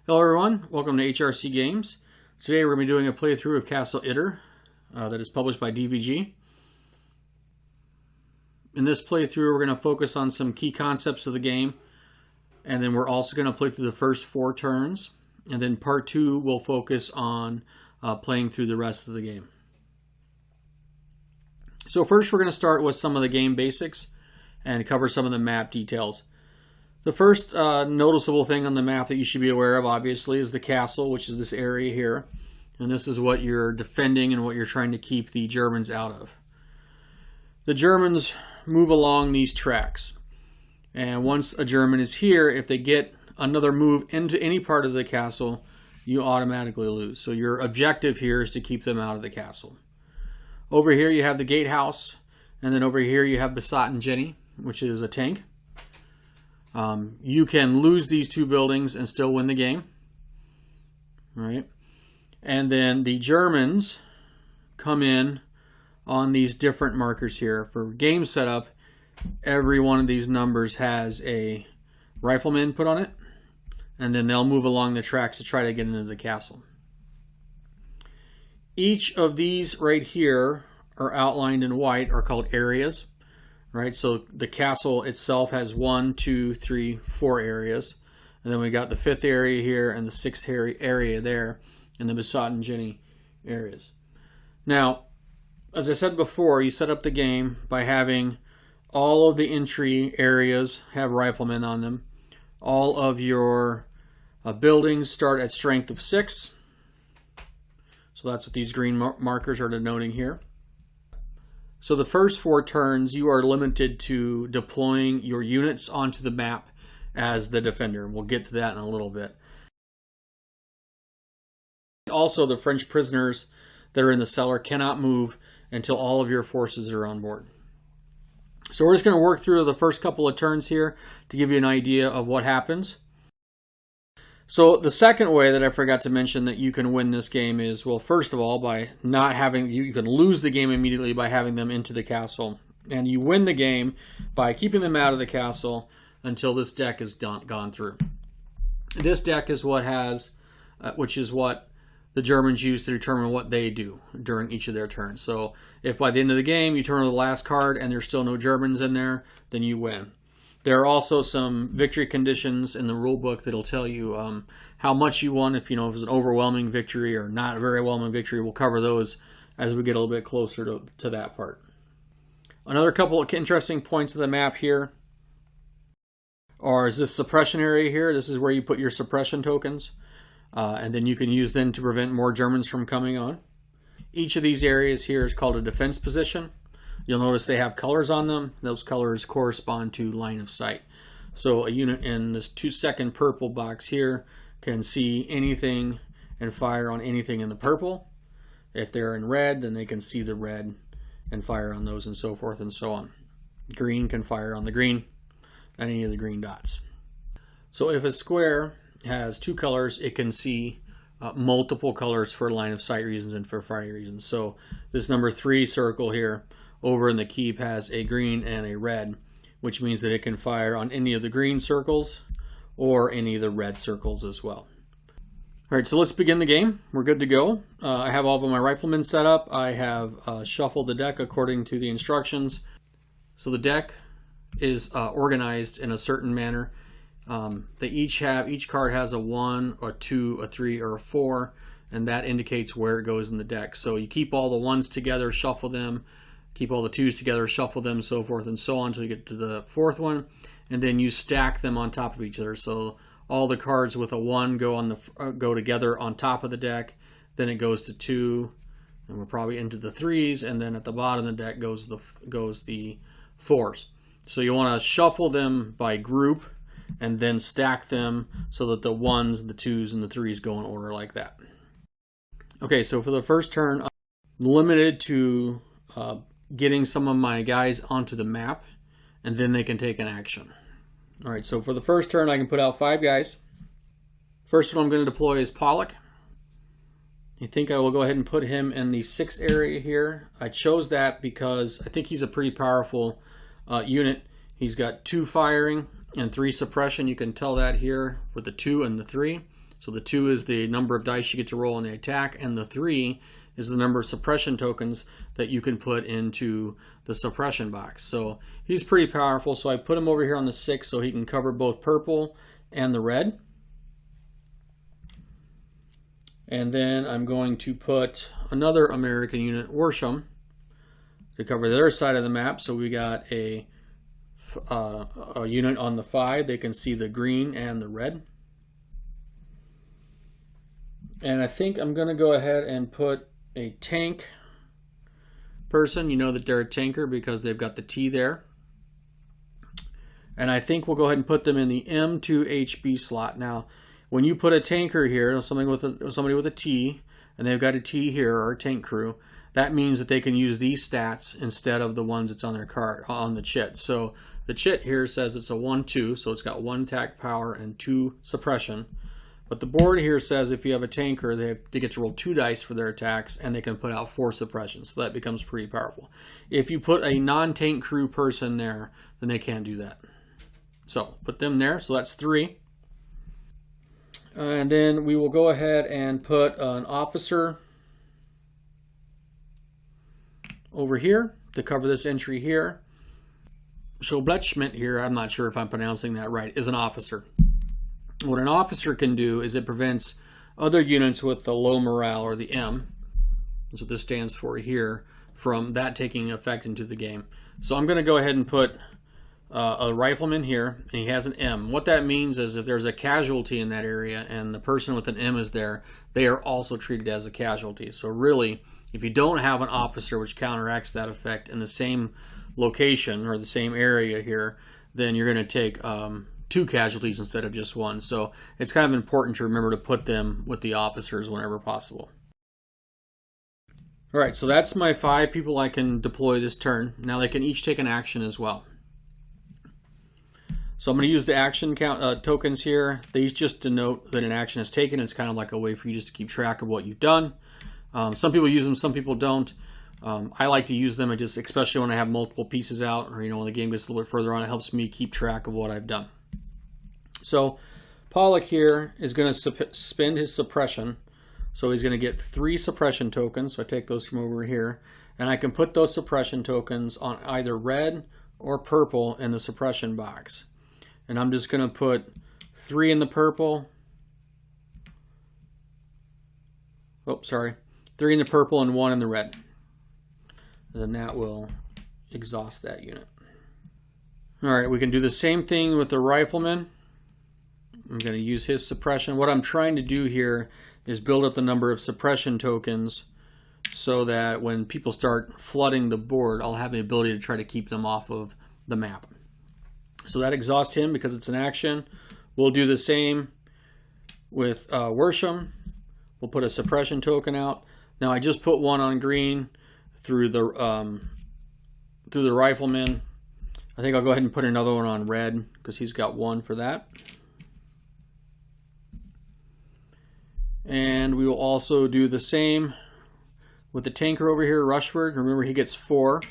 Hello everyone, welcome to HRC Games. Today we're going to be doing a playthrough of Castle Itter that is published by DVG. In this playthrough we're going to focus on some key concepts of the game, and then we're also going to play through the first 4 turns, and then part 2 will focus on playing through the rest of the game. So first we're going to start with some of the game basics and cover some of the map details. The first noticeable thing on the map that you should be aware of, obviously, is the castle, which is this area here. And this is what you're defending and what you're trying to keep the Germans out of. The Germans move along these tracks. And once a German is here, if they get another move into any part of the castle, you automatically lose. So your objective here is to keep them out of the castle. Over here you have the gatehouse. And then over here you have Besotten Jenny, which is a tank. You can lose these 2 buildings and still win the game. All right. And then the Germans come in on these different markers here. For game setup, every one of these numbers has a rifleman put on it. And then they'll move along the tracks to try to get into the castle. Each of these right here are outlined in white, are called areas. Right, so the castle itself has 1, 2, 3, 4 areas. And then we got the 5th area here and the 6th area there, and the Besotten Jenny areas. Now, as I said before, you set up the game by having all of the entry areas have riflemen on them. All of your buildings start at strength of 6. So that's what these green markers are denoting here. So the first 4 turns, you are limited to deploying your units onto the map as the defender. We'll get to that in a little bit. Also, the French prisoners that are in the cellar cannot move until all of your forces are on board. So we're just going to work through the first couple of turns here to give you an idea of what happens. So the second way that I forgot to mention that you can win this game is, well, first of all, by not having, you can lose the game immediately by having them into the castle. And you win the game by keeping them out of the castle until this deck is gone through. This deck is what has, which is what the Germans use to determine what they do during each of their turns. So if by the end of the game you turn over the last card and there's still no Germans in there, then you win. There are also some victory conditions in the rule book that'll tell you how much you won. If if it's an overwhelming victory or not a very overwhelming victory, we'll cover those as we get a little bit closer to that part. Another couple of interesting points of the map here is this suppression area here. This is where you put your suppression tokens, and then you can use them to prevent more Germans from coming on. Each of these areas here is called a defense position. You'll notice they have colors on them. Those colors correspond to line of sight. So a unit in this 2-second purple box here can see anything and fire on anything in the purple. If they're in red, then they can see the red and fire on those, and so forth and so on. Green can fire on the green and any of the green dots. So if a square has 2 colors, it can see multiple colors for line of sight reasons and for fire reasons. So this number 3 circle here over in the keep has a green and a red, which means that it can fire on any of the green circles or any of the red circles as well. All right, so let's begin the game. We're good to go. I have all of my riflemen set up. I have shuffled the deck according to the instructions. So the deck is organized in a certain manner. Each card has a 1, a 2, a 3, or a 4, and that indicates where it goes in the deck. So you keep all the 1s together, shuffle them, keep all the 2s together, shuffle them, so forth and so on until you get to the 4th one, and then you stack them on top of each other. So all the cards with a 1 go together on top of the deck. Then it goes to 2, and we're probably into the 3s, and then at the bottom of the deck goes the 4s. So you want to shuffle them by group and then stack them so that the 1s, the 2s, and the 3s go in order like that. Okay, so for the first turn, I'm limited to getting some of my guys onto the map, and then they can take an action. All right, so for the first turn, I can put out 5 guys. First one I'm going to deploy is Pollock. I think I will go ahead and put him in the 6th area here. I chose that because I think he's a pretty powerful unit. He's got 2 firing and 3 suppression. You can tell that here with the 2 and the 3. So the 2 is the number of dice you get to roll in the attack, and the 3 is the number of suppression tokens that you can put into the suppression box. So he's pretty powerful, so I put him over here on the 6 so he can cover both purple and the red. And then I'm going to put another American unit, Worsham, to cover their side of the map. So we got a unit on the 5. They can see the green and the red. And I think I'm going to go ahead and put a tank person. You know that they're a tanker because they've got the T there. And I think we'll go ahead and put them in the M2 HB slot. Now, when you put a tanker here, somebody with a T, and they've got a T here, or a tank crew, that means that they can use these stats instead of the ones that's on their card, on the chit. So the chit here says it's a 1-2, so it's got 1 attack power and 2 suppression. But the board here says if you have a tanker, they get to roll 2 dice for their attacks, and they can put out 4 suppressions. So that becomes pretty powerful. If you put a non-tank crew person there, then they can't do that. So put them there. So that's 3. And then we will go ahead and put an officer over here to cover this entry here. Schobletschmidt here, I'm not sure if I'm pronouncing that right, is an officer. What an officer can do is it prevents other units with the low morale, or the M, that's what this stands for here, from that taking effect into the game. So I'm going to go ahead and put a rifleman here, and he has an M. What that means is if there's a casualty in that area and the person with an M is there, they are also treated as a casualty. So really, if you don't have an officer which counteracts that effect in the same location or the same area here, then you're going to take 2 casualties instead of just 1. So it's kind of important to remember to put them with the officers whenever possible. All right, so that's my 5 people I can deploy this turn. Now they can each take an action as well. So I'm going to use the action count tokens here. These just denote that an action is taken. It's kind of like a way for you just to keep track of what you've done. Some people use them, some people don't. I like to use them, especially when I have multiple pieces out, or when the game gets a little bit further on, it helps me keep track of what I've done. So Pollock here is going to spend his suppression. So he's going to get 3 suppression tokens. So I take those from over here, and I can put those suppression tokens on either red or purple in the suppression box. And I'm just going to put 3 in the purple. 3 in the purple and 1 in the red. And then that will exhaust that unit. Alright, we can do the same thing with the rifleman. I'm going to use his suppression. What I'm trying to do here is build up the number of suppression tokens so that when people start flooding the board, I'll have the ability to try to keep them off of the map. So that exhausts him because it's an action. We'll do the same with Worsham. We'll put a suppression token out. Now I just put 1 on green through the rifleman. I think I'll go ahead and put another one on red because he's got 1 for that. And we will also do the same with the tanker over here, Rushford. Remember, he gets 4.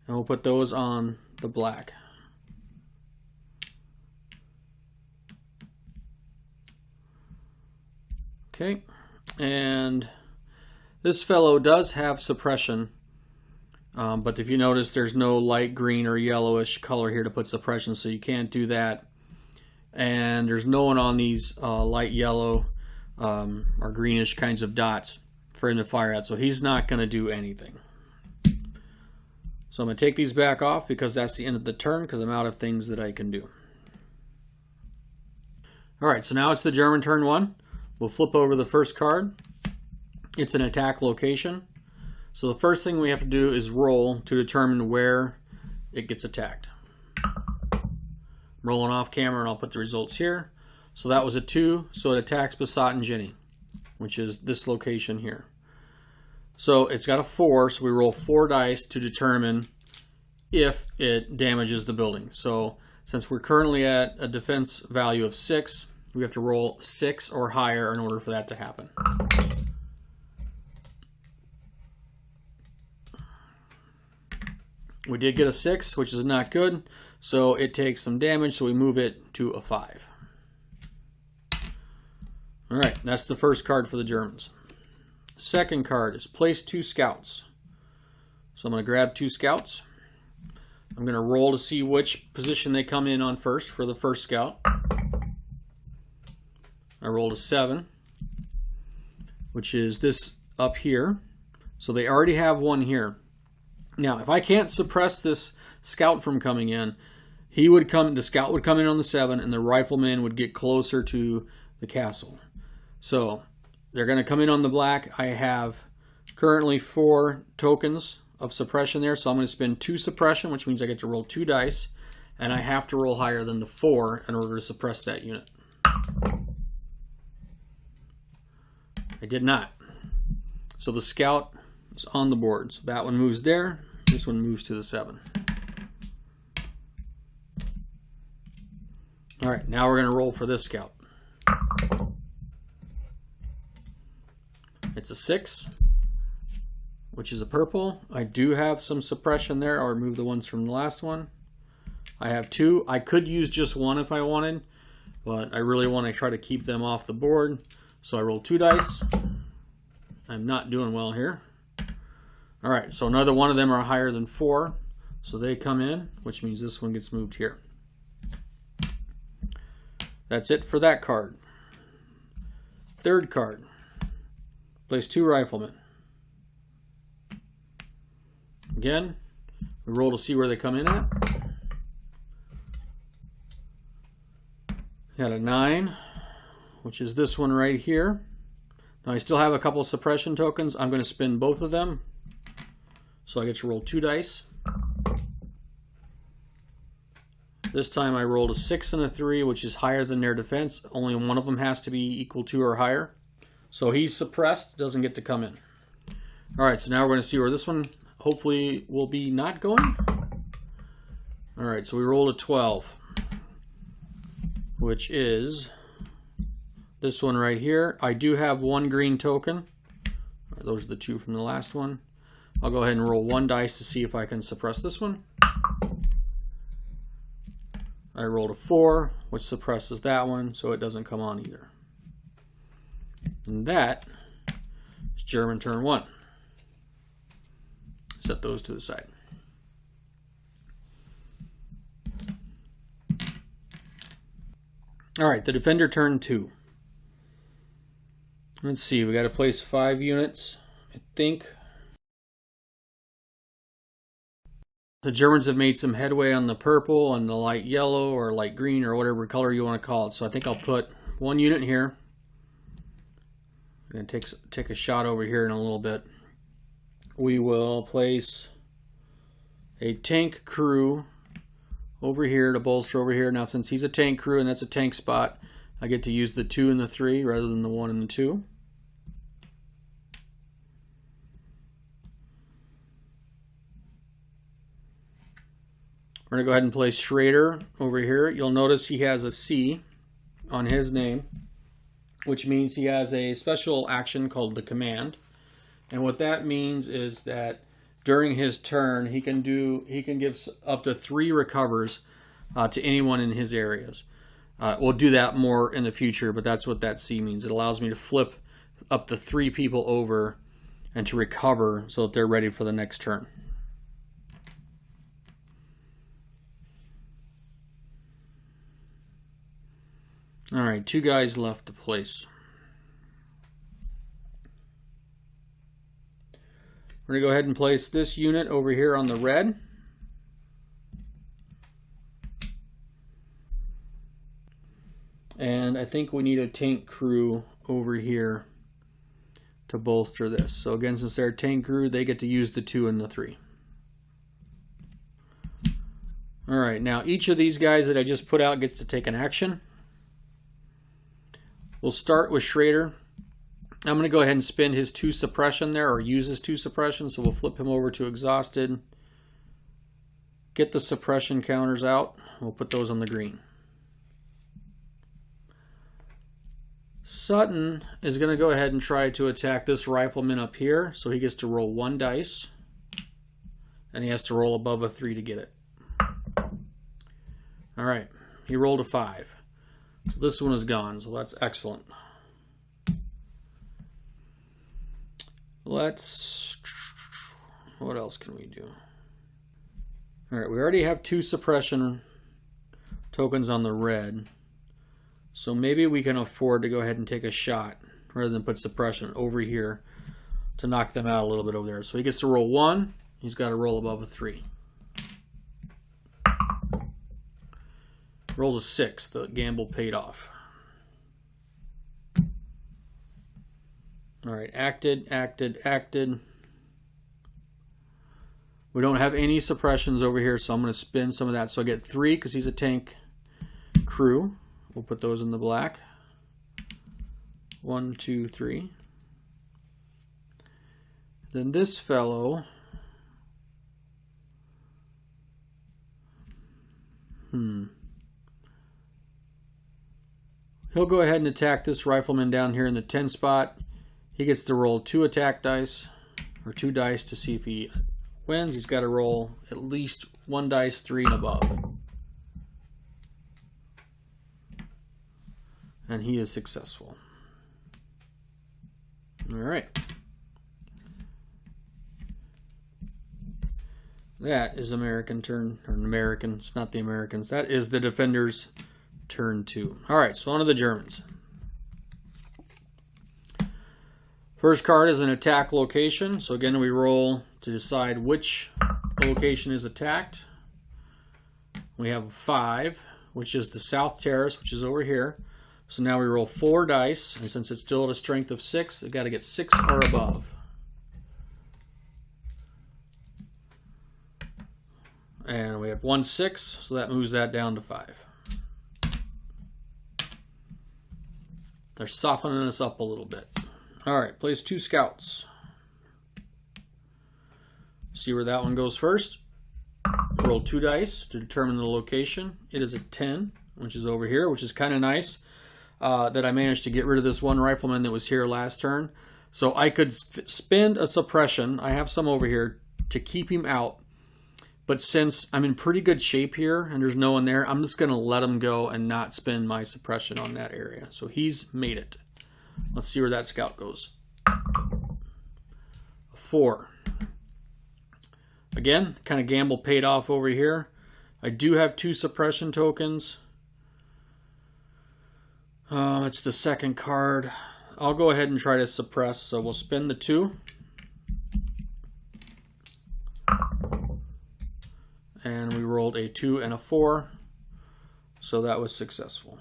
And we'll put those on the black. Okay, and this fellow does have suppression, but if you notice, there's no light green or yellowish color here to put suppression, so you can't do that. And there's no one on these light yellow or greenish kinds of dots for him to fire at, so he's not going to do anything. So I'm going to take these back off because that's the end of the turn, because I'm out of things that I can do. Alright, so now it's the German turn 1. We'll flip over the first card. It's an attack location. So the first thing we have to do is roll to determine where it gets attacked. I'm rolling off camera and I'll put the results here. So that was a 2, so it attacks Basat and Ginny, which is this location here. So it's got a 4, so we roll 4 dice to determine if it damages the building. So since we're currently at a defense value of 6, we have to roll 6 or higher in order for that to happen. We did get a 6, which is not good, so it takes some damage, so we move it to a 5. All right, that's the first card for the Germans. Second card is place 2 scouts. So I'm going to grab 2 scouts. I'm going to roll to see which position they come in on first for the first scout. I rolled a 7, which is this up here. So they already have one here. Now, if I can't suppress this scout from coming in, the scout would come in on the 7, and the rifleman would get closer to the castle. So they're going to come in on the black. I have currently 4 tokens of suppression there, so I'm going to spend 2 suppression, which means I get to roll 2 dice, and I have to roll higher than the 4 in order to suppress that unit. I did not. So the scout is on the board. So that one moves there. This one moves to the 7. All right, now we're going to roll for this scout. It's a 6, which is a purple. I do have some suppression there. I'll remove the ones from the last one. I have 2. I could use just 1 if I wanted, but I really want to try to keep them off the board. So I roll 2 dice. I'm not doing well here. All right, so another one of them are higher than 4. So they come in, which means this one gets moved here. That's it for that card. Third card. Place 2 riflemen. Again, we roll to see where they come in at. Got a 9, which is this one right here. Now I still have a couple of suppression tokens. I'm going to spin both of them. So I get to roll 2 dice. This time I rolled a 6 and a 3, which is higher than their defense. Only one of them has to be equal to or higher. So he's suppressed, doesn't get to come in. All right, so now we're going to see where this one hopefully will be not going. All right, so we rolled a 12, which is this one right here. I do have 1 green token. Those are the 2 from the last one. I'll go ahead and roll 1 dice to see if I can suppress this one. I rolled a 4, which suppresses that one, so it doesn't come on either. And that is German turn 1. Set those to the side. All right, the defender turn 2. Let's see, we got to place 5 units, I think. The Germans have made some headway on the purple and the light yellow or light green or whatever color you want to call it. So I think I'll put 1 unit here. I'm going to take a shot over here in a little bit. We will place a tank crew over here to bolster over here. Now since he's a tank crew and that's a tank spot, I get to use the 2 and the 3 rather than the 1 and the 2. We're going to go ahead and place Schrader over here. You'll notice he has a C on his name, which means he has a special action called the command. And what that means is that during his turn, he can give up to 3 recovers to anyone in his areas. We'll do that more in the future, but that's what that C means. It allows me to flip up to 3 people over and to recover so that they're ready for the next turn. All right, 2 guys left to place. We're going to go ahead and place this unit over here on the red. And I think we need a tank crew over here to bolster this. So again, since they're a tank crew, they get to use the 2 and the 3. All right, now each of these guys that I just put out gets to take an action. We'll start with Schrader. I'm going to go ahead and spend his 2 suppression there, or use his 2 suppression, so we'll flip him over to exhausted. Get the suppression counters out. We'll put those on the green. Sutton is going to go ahead and try to attack this rifleman up here, so he gets to roll 1 dice, and he has to roll above a 3 to get it. All right, he rolled a 5. So this one is gone, so that's excellent. What else can we do? All right, we already have 2 suppression tokens on the red. So maybe we can afford to go ahead and take a shot rather than put suppression over here to knock them out a little bit over there. So he gets to roll 1. He's got to roll above a 3. Rolls a 6. The gamble paid off. All right, acted. We don't have any suppressions over here, so I'm going to spin some of that. So I get 3 because he's a tank crew. We'll put those in the black. 1, 2, 3. Then this fellow. He'll go ahead and attack this rifleman down here in the 10 spot. He gets to roll 2 attack dice, or 2 dice to see if he wins. He's got to roll at least 1 dice, 3 and above. And he is successful. All right. That is American turn, or American, it's not the Americans. That is the defenders' turn 2. All right, so on to the Germans. First card is an attack location. So again, we roll to decide which location is attacked. We have 5, which is the South Terrace, which is over here. So now we roll 4 dice, and since it's still at a strength of 6, they've got to get 6 or above. And we have 1 6, so that moves that down to 5. They're softening us up a little bit. All right, plays 2 scouts. See where that one goes first. Roll 2 dice to determine the location. It is a 10, which is over here, which is kind of nice that I managed to get rid of this one rifleman that was here last turn. So I could spend a suppression. I have some over here to keep him out. But since I'm in pretty good shape here and there's no one there, I'm just going to let him go and not spend my suppression on that area. So he's made it. Let's see where that scout goes. 4. Again, kind of gamble paid off over here. I do have 2 suppression tokens. It's the second card. I'll go ahead and try to suppress. So we'll spin the 2. And we rolled a 2 and a 4. So that was successful.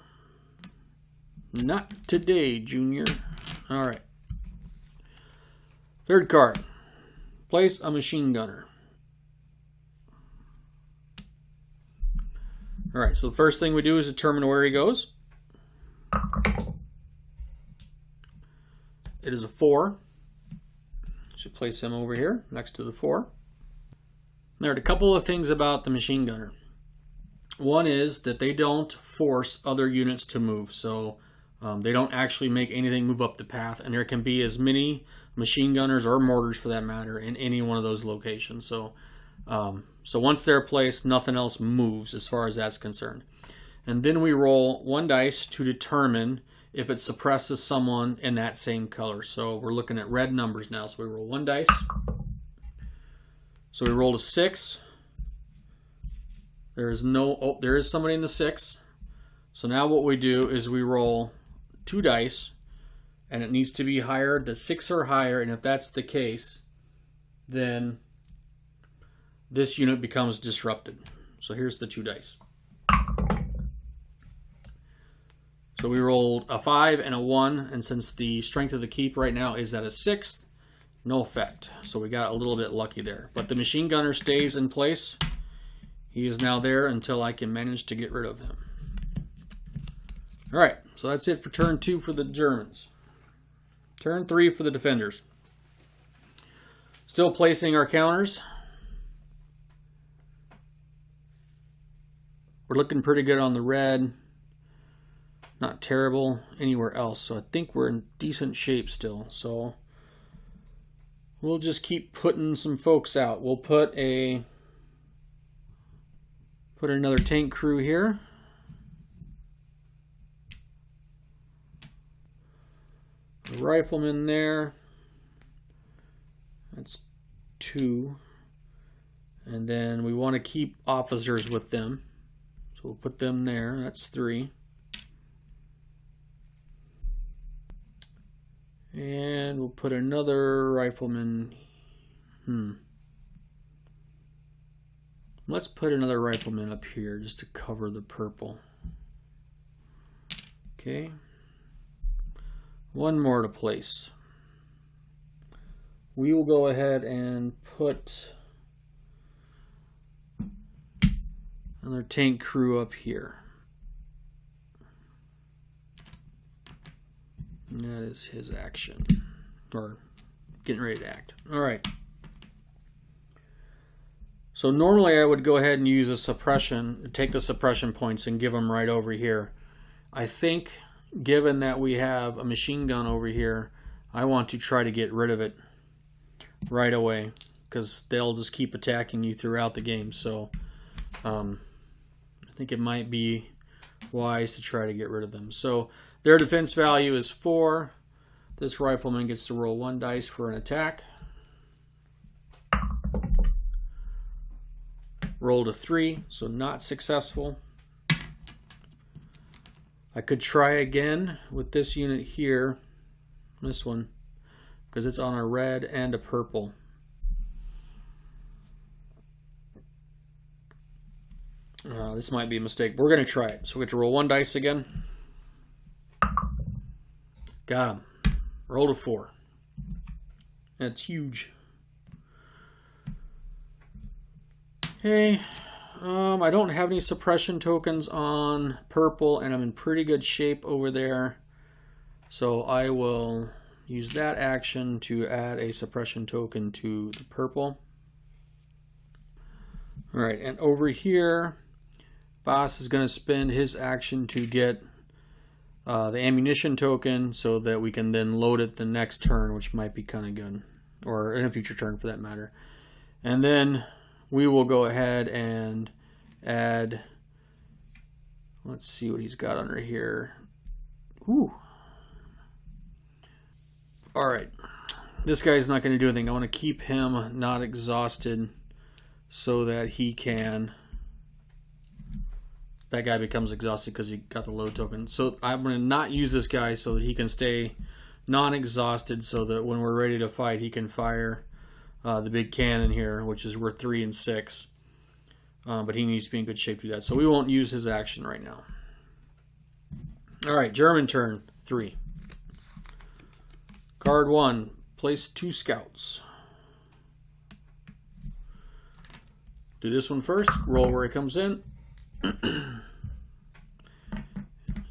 Not today, Junior. All right. Third card. Place a machine gunner. All right, so the first thing we do is determine where he goes. It is a 4. Should place him over here next to the 4. There are a couple of things about the machine gunner. One is that they don't force other units to move. So they don't actually make anything move up the path. And there can be as many machine gunners or mortars for that matter in any one of those locations. So once they're placed, nothing else moves as far as that's concerned. And then we roll 1 dice to determine if it suppresses someone in that same color. So we're looking at red numbers now. So we roll 1 dice. So we rolled a 6. There is somebody in the 6. So now what we do is we roll 2 dice, and it needs to be higher, the 6 or higher, and if that's the case, then this unit becomes disrupted. So here's the 2 dice. So we rolled a 5 and a 1, and since the strength of the keep right now is at a 6, no effect. So we got a little bit lucky there. But the machine gunner stays in place. He is now there until I can manage to get rid of him. All right, so that's it for turn 2 for the Germans. Turn 3 for the defenders. Still placing our counters. We're looking pretty good on the red. Not terrible anywhere else. So I think we're in decent shape still. So we'll just keep putting some folks out. We'll put another tank crew here. A rifleman there. 2. And then we want to keep officers with them. So we'll put them there. That's 3. And we'll put another rifleman. Let's put another rifleman up here just to cover the purple. Okay. One more to place. We will go ahead and put another tank crew up here. And that is his action. Or getting ready to act. Alright. So normally I would go ahead and use a suppression, take the suppression points and give them right over here. I think given that we have a machine gun over here, I want to try to get rid of it right away, because they'll just keep attacking you throughout the game. So I think it might be wise to try to get rid of them. So their defense value is 4. This rifleman gets to roll 1 dice for an attack. Rolled a 3, so not successful. I could try again with this unit here, this one, because it's on a red and a purple. This might be a mistake. We're going to try it. So we get to roll 1 dice again. Got him. Rolled a 4. That's huge. Okay. I don't have any suppression tokens on purple, and I'm in pretty good shape over there. So I will use that action to add a suppression token to the purple. Alright, and over here, Boss is going to spend his action to get the ammunition token so that we can then load it the next turn, which might be kind of good. Or in a future turn for that matter. And then we will go ahead and add, let's see what he's got under here. Ooh. Alright. This guy's not going to do anything. I want to keep him not exhausted so that he can... That guy becomes exhausted because he got the load token. So I'm going to not use this guy so that he can stay non-exhausted, so that when we're ready to fight, he can fire the big cannon here, which is worth 3 and 6. But he needs to be in good shape to do that. So we won't use his action right now. Alright, German turn 3. Card 1. Place 2 scouts. Do this one first. Roll where he comes in. It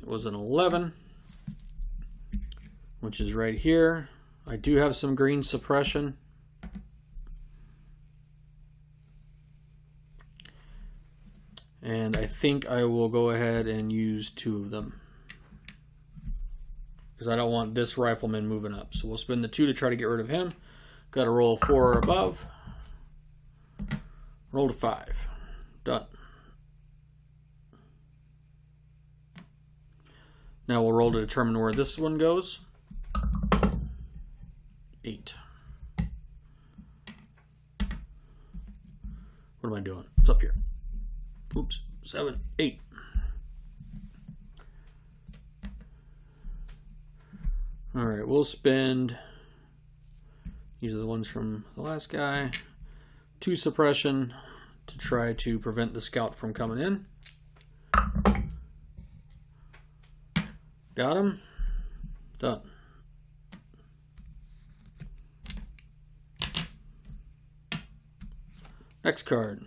was an 11, which is right here. I do have some green suppression. And I think I will go ahead and use 2 of them, because I don't want this rifleman moving up. So we'll spend the 2 to try to get rid of him. Got to roll 4 or above. Roll to 5. Done. Now we'll roll to determine where this one goes. 8. What am I doing? It's up here. Oops. 7, 8. Alright, we'll spend... These are the ones from the last guy. 2 suppression to try to prevent the scout from coming in. Got him. Done. Next card.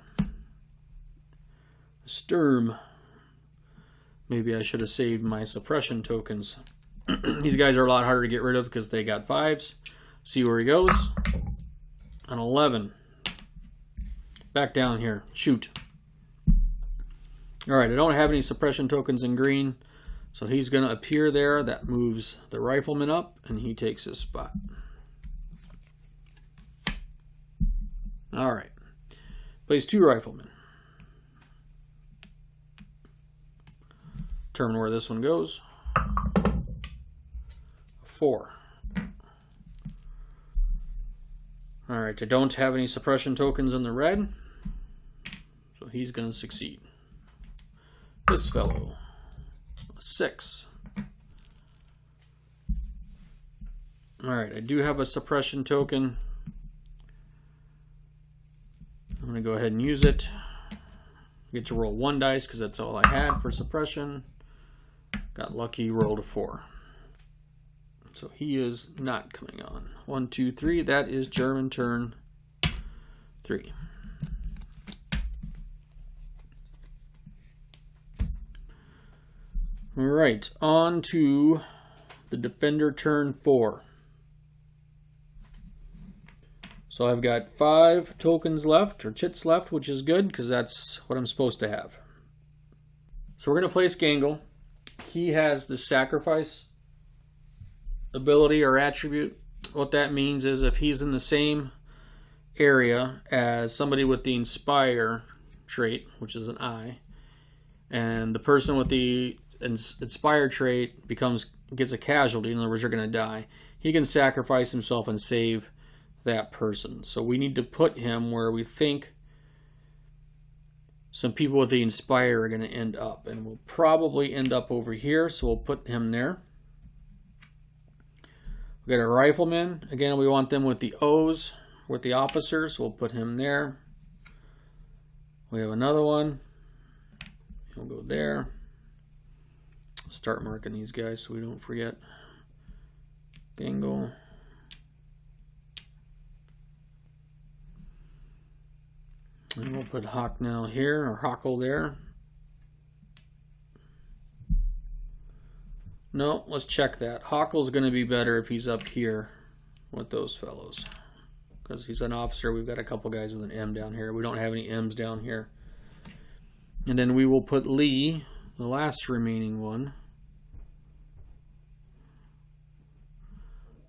Sturm. Maybe I should have saved my suppression tokens. These guys are a lot harder to get rid of because they got 5s. See where he goes. An 11. Back down here. Shoot. Alright, I don't have any suppression tokens in green. So he's going to appear there. That moves the rifleman up, and he takes his spot. Alright. Plays 2 riflemen. Determine where this one goes. 4. Alright, I don't have any suppression tokens in the red, so he's going to succeed. This fellow, 6. Alright, I do have a suppression token. I'm going to go ahead and use it. I get to roll 1 dice because that's all I had for suppression. Got lucky, rolled a 4. So he is not coming on. 1, 2, 3. That is German turn 3. Alright, on to the defender turn 4. So I've got 5 tokens left, or chits left, which is good, because that's what I'm supposed to have. So we're going to place Gangle. He has the sacrifice ability or attribute. What that means is if he's in the same area as somebody with the Inspire trait, which is an I, and the person with the Inspire trait gets a casualty, in other words, they're going to die, he can sacrifice himself and save that person. So we need to put him where we think some people with the Inspire are going to end up, and we'll probably end up over here, so we'll put him there. We got a rifleman. Again, we want them with the O's, with the officers. We'll put him there. We have another one. He'll go there. Start marking these guys so we don't forget. Gangle. And we'll put Hocknell here, or Hockle there. No, let's check that. Hockle's going to be better if he's up here with those fellows. Because he's an officer. We've got a couple guys with an M down here. We don't have any M's down here. And then we will put Lee, the last remaining one.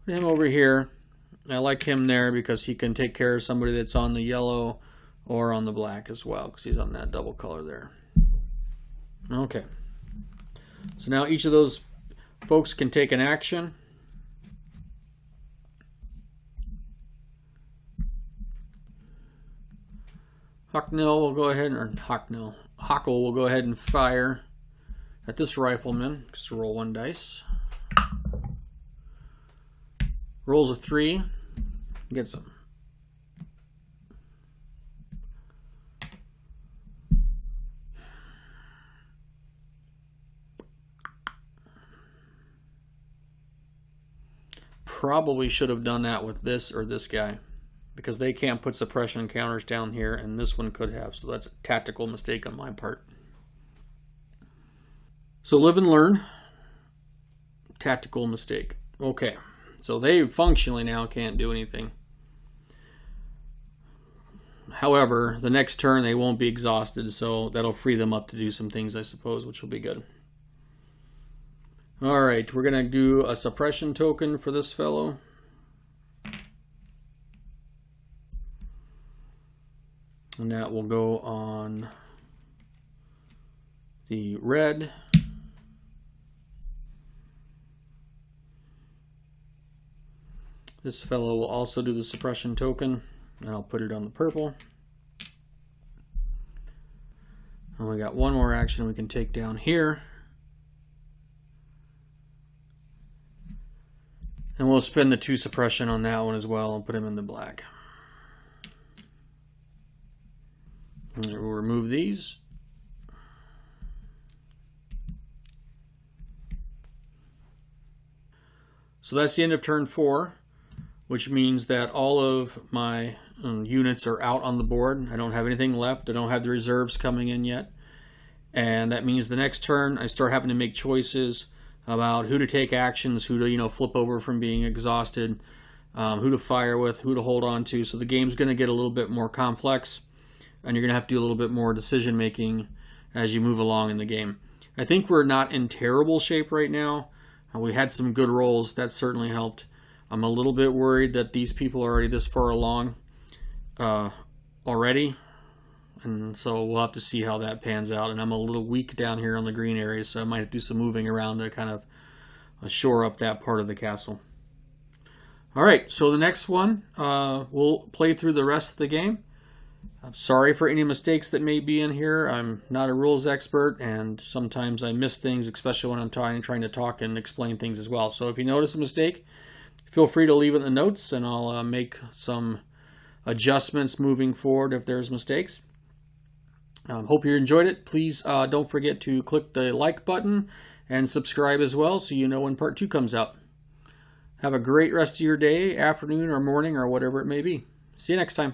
Put him over here. I like him there because he can take care of somebody that's on the yellow or on the black as well, because he's on that double color there. Okay. So now each of those folks can take an action. Hocknell will go ahead, or Hocknell, Hockle will go ahead and fire at this rifleman. Just roll 1 dice. Rolls a 3, gets him. Probably should have done that with this or this guy, because they can't put suppression counters down here, and this one could have, so that's a tactical mistake on my part. So live and learn. Tactical mistake. Okay, so they functionally now can't do anything. However, the next turn they won't be exhausted, so that'll free them up to do some things, I suppose, which will be good. Alright, we're going to do a suppression token for this fellow. And that will go on the red. This fellow will also do the suppression token, and I'll put it on the purple. And we got one more action we can take down here. And we'll spend the 2 suppression on that one as well and put him in the black. And we'll remove these. So that's the end of turn 4, which means that all of my units are out on the board. I don't have anything left. I don't have the reserves coming in yet. And that means the next turn I start having to make choices about who to take actions, who to flip over from being exhausted, who to fire with, who to hold on to. So the game's going to get a little bit more complex, and you're going to have to do a little bit more decision making as you move along in the game. I think we're not in terrible shape right now. We had some good rolls. That certainly helped. I'm a little bit worried that these people are already this far along already. And so we'll have to see how that pans out. And I'm a little weak down here on the green area, so I might have to do some moving around to kind of shore up that part of the castle. All right, so the next one, we'll play through the rest of the game. I'm sorry for any mistakes that may be in here. I'm not a rules expert, and sometimes I miss things, especially when I'm trying to talk and explain things as well. So if you notice a mistake, feel free to leave it in the notes, and I'll make some adjustments moving forward if there's mistakes. Hope you enjoyed it. Please don't forget to click the like button and subscribe as well so you know when part 2 comes out. Have a great rest of your day, afternoon, or morning, or whatever it may be. See you next time.